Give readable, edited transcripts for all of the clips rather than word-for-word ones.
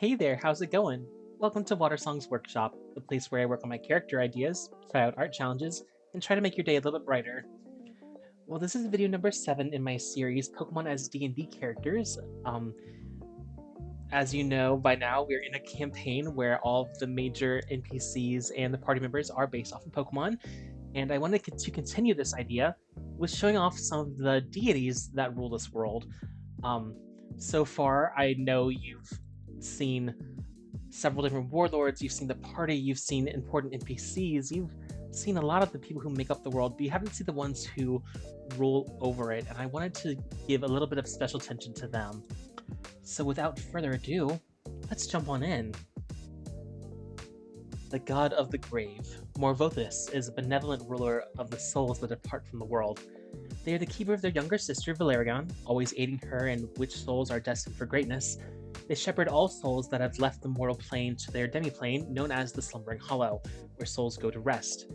Hey there, how's it going? Welcome to Water Songs Workshop, the place where I work on my character ideas, try out art challenges, and try to make your day a little bit brighter. Well, this is video number 7 in my series, Pokemon as D&D characters. Um, as you know by now, we're in a campaign where all of the major NPCs and the party members are based off of Pokemon, and I wanted to continue this idea with showing off some of the deities that rule this world. Um, so far, I know you've seen several different warlords, you've seen the party, you've seen important NPCs, you've seen a lot of the people who make up the world, but you haven't seen the ones who rule over it, and I wanted to give a little bit of special attention to them. So without further ado, let's jump on in. The god of the grave, Morvothis, is a benevolent ruler of the souls that depart from the world. They are the keeper of their younger sister, Valerion, always aiding her in which souls are destined for greatness. They shepherd all souls that have left the mortal plane to their demiplane, known as the Slumbering Hollow, where souls go to rest.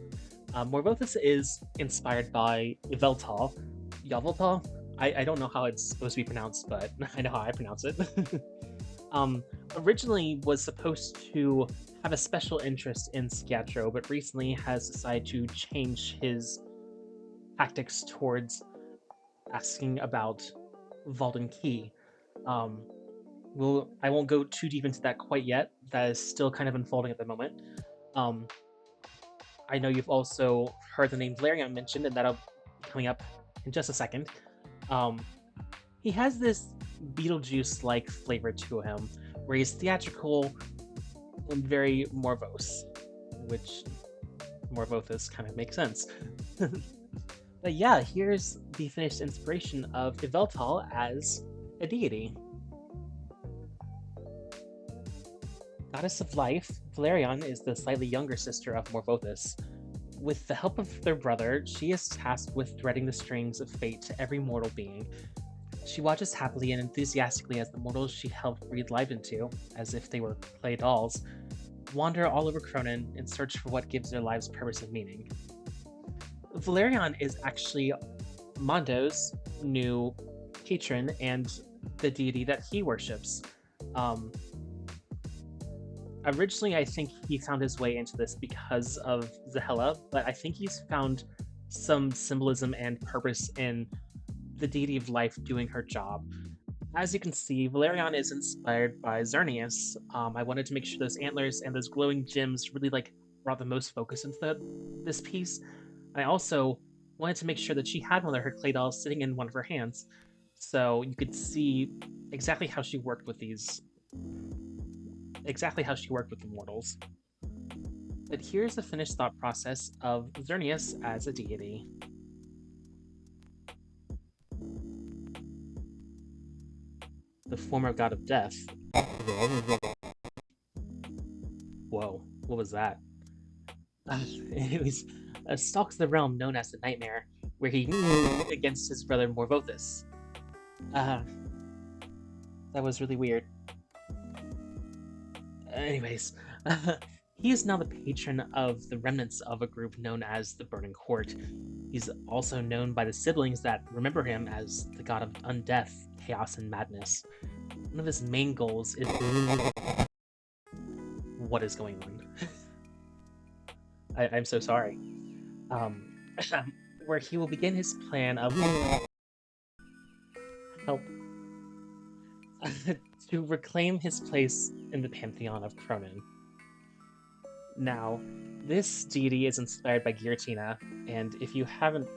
Morvothis is inspired by Yveltal. Yveltal? I don't know how it's supposed to be pronounced, but I know how I pronounce it. Originally was supposed to have a special interest in Scattro, but recently has decided to change his tactics towards asking about Valden Key. I won't go too deep into that quite yet. That is still kind of unfolding at the moment. I know you've also heard the name Valerion mentioned, and that'll be coming up in just a second. He has this Beetlejuice-like flavor to him, where he's theatrical and very morose, which Morvothis kind of makes sense. But yeah, here's the finished inspiration of Yveltal as a deity. Goddess of Life, Valerion is the slightly younger sister of Morvothis. With the help of their brother, she is tasked with threading the strings of fate to every mortal being. She watches happily and enthusiastically as the mortals she helped breathe life into, as if they were clay dolls, wander all over Cronin in search for what gives their lives purpose and meaning. Valerion is actually Mondo's new patron and the deity that he worships. Originally, I think he found his way into this because of Zahella, but I think he's found some symbolism and purpose in the deity of life doing her job. As you can see, Valerion is inspired by Xerneas. I wanted to make sure those antlers and those glowing gems really brought the most focus into this piece. I also wanted to make sure that she had one of her clay dolls sitting in one of her hands, so you could see exactly how she worked with the mortals. But here's the finished thought process of Xerneas as a deity. The former god of death. Whoa, what was that? It was stalks the realm known as the Nightmare, where he against his brother Morvothis. That was really weird. Anyways, he is now the patron of the remnants of a group known as the Burning Court. He's also known by the siblings that remember him as the god of undeath, chaos, and madness. One of his main goals is... What is going on? I'm so sorry. Where he will begin his plan of... Help. To reclaim his place in the pantheon of Cronin. Now, this deity is inspired by Giratina, and if you haven't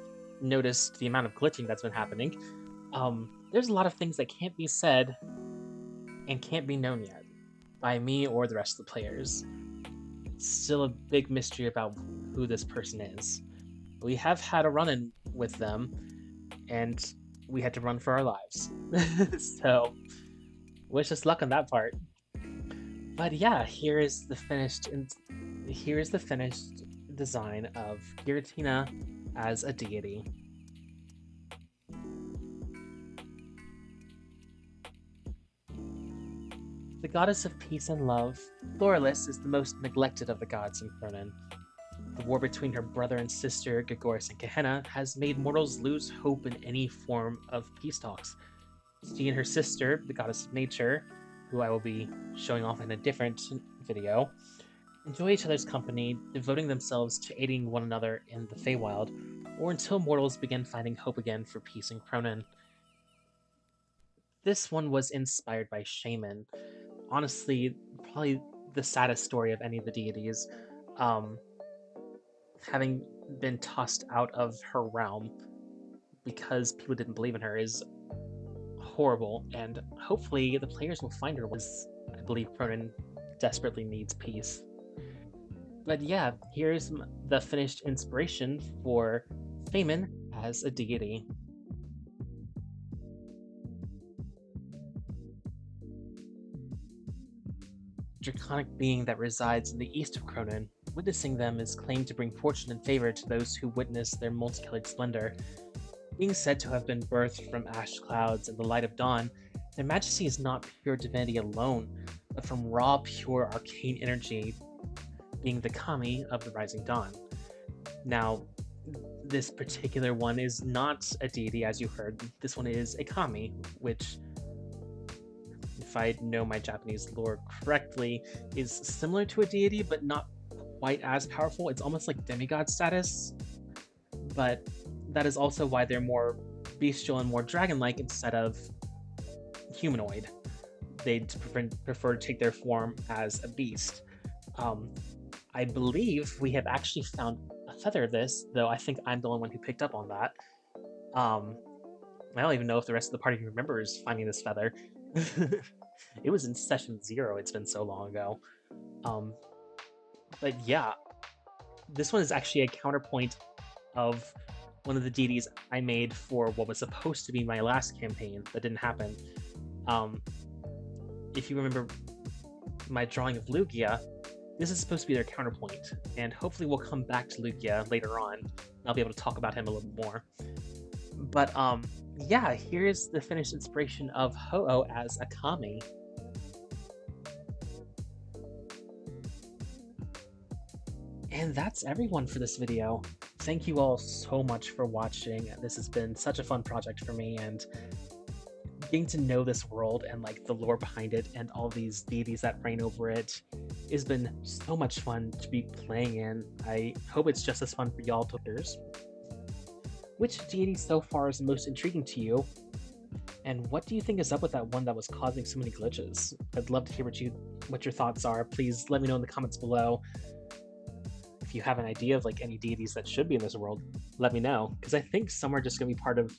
noticed the amount of glitching that's been happening, there's a lot of things that can't be said and can't be known yet by me or the rest of the players. It's still a big mystery about who this person is. We have had a run-in with them, and we had to run for our lives. So, wish us luck on that part. But yeah, here is the finished design of Giratina as a deity. The goddess of peace and love, Floralis is the most neglected of the gods in Cronin. The war between her brother and sister, Gregoris and Gehenna, has made mortals lose hope in any form of peace talks. She and her sister, the goddess of nature, who I will be showing off in a different video, enjoy each other's company, devoting themselves to aiding one another in the Feywild, or until mortals begin finding hope again for peace in Cronin. This one was inspired by Shaman. Honestly, probably the saddest story of any of the deities. Having been tossed out of her realm because people didn't believe in her is horrible, and hopefully the players will find her once I believe Cronin desperately needs peace. But yeah, here's the finished inspiration for Feynman as a deity. Draconic being that resides in the east of Cronin. Witnessing them is claimed to bring fortune and favor to those who witness their multicolored splendor. Being said to have been birthed from ash clouds and the light of dawn, their majesty is not pure divinity alone, but from raw, pure arcane energy, being the Kami of the rising dawn. Now, this particular one is not a deity, as you heard. This one is a Kami, which, if I know my Japanese lore correctly, is similar to a deity, but not quite as powerful. It's almost like demigod status, but that is also why they're more bestial and more dragon-like instead of humanoid. They'd prefer to take their form as a beast. I believe we have actually found a feather of this, though I think I'm the only one who picked up on that. I don't even know if the rest of the party remembers finding this feather. It was in session 0, it's been so long ago. But yeah, this one is actually a counterpoint of one of the deities I made for what was supposed to be my last campaign that didn't happen. If you remember my drawing of Lugia, this is supposed to be their counterpoint, and hopefully we'll come back to Lugia later on. I'll be able to talk about him a little more. But yeah, here's the finished inspiration of Ho-Oh as a Kami. And that's everyone for this video. Thank you all so much for watching. This has been such a fun project for me, and getting to know this world and like the lore behind it and all these deities that reign over it has been so much fun to be playing in. I hope it's just as fun for y'all to hear. Which deity so far is the most intriguing to you? And what do you think is up with that one that was causing so many glitches? I'd love to hear what your thoughts are. Please let me know in the comments below. If you have an idea of like any deities that should be in this world, let me know, because I think some are just going to be part of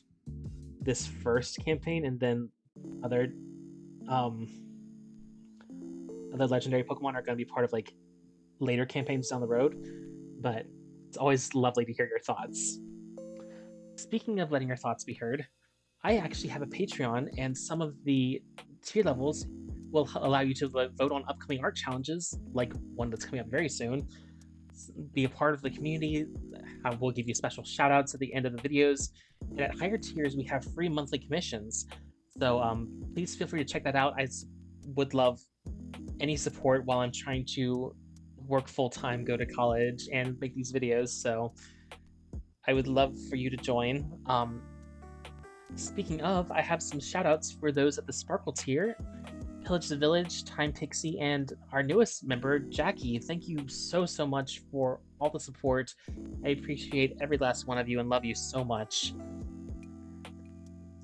this first campaign, and then other legendary Pokemon are going to be part of like later campaigns down the road. But it's always lovely to hear your thoughts. Speaking of letting your thoughts be heard, I actually have a Patreon, and some of the tier levels will allow you to vote on upcoming art challenges, like one that's coming up very soon. Be a part of the community. We'll give you special shoutouts at the end of the videos, and at higher tiers we have free monthly commissions. So please feel free to check that out. I would love any support while I'm trying to work full-time, go to college, and make these videos, so I would love for you to join. Speaking of, I have some shoutouts for those at the Sparkle tier. PillageTheVillage, timepixie, and our newest member, Jackie. Thank you so much for all the support. I appreciate every last one of you and love you so much.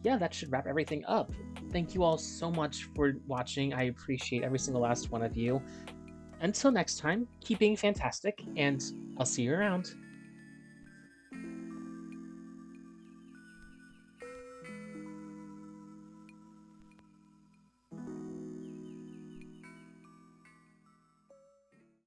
Yeah, that should wrap everything up. Thank you all so much for watching. I appreciate every single last one of you. Until next time, keep being fantastic, and I'll see you around.